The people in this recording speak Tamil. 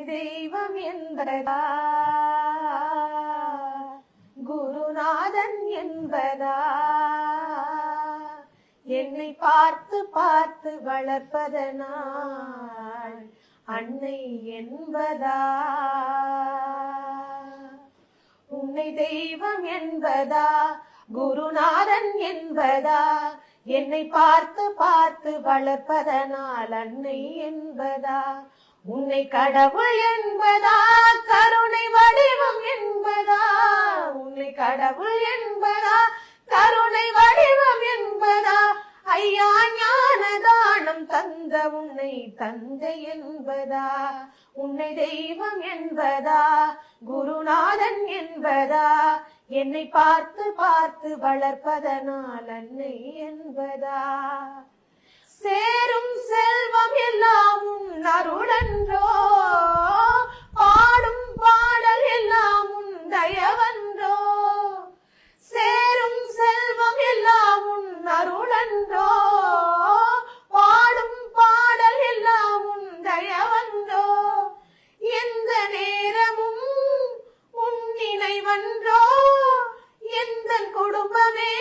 தெய்வம் என்பதா குருநாதன் என்பதா என்னை பார்த்து பார்த்து வளர்ப்பதனால் அன்னை என்பதா உன்னை தெய்வம் என்பதா குருநாதன் என்பதா என்னை பார்த்து பார்த்து வளர்ப்பதனால் அன்னை என்பதா உன்னை கடவுள் என்பதா கருணை வடிவம் என்பதா உன்னை கடவுள் என்பதா கருணை வடிவம் என்பதா ஐயா ஞான தானம் தந்த உன்னை தந்தை என்பதா உன்னை தெய்வம் என்பதா குருநாதன் என்பதா என்னை பார்த்து பார்த்து வளர்ப்பதனால் அன்னை என்பதா சேரும் செல்வம் எல்லாம் உன் அருளன்றோ பாடும் பாடல் எல்லாம் உன் தயவன்றோ சேரும் செல்வம் எல்லாம் உன் அருளன்றோ பாடும் பாடல் எல்லாம் உன் தயவன்றோ எந்த நேரமும் உன் நினைவன்றோ எந்த குடும்பமே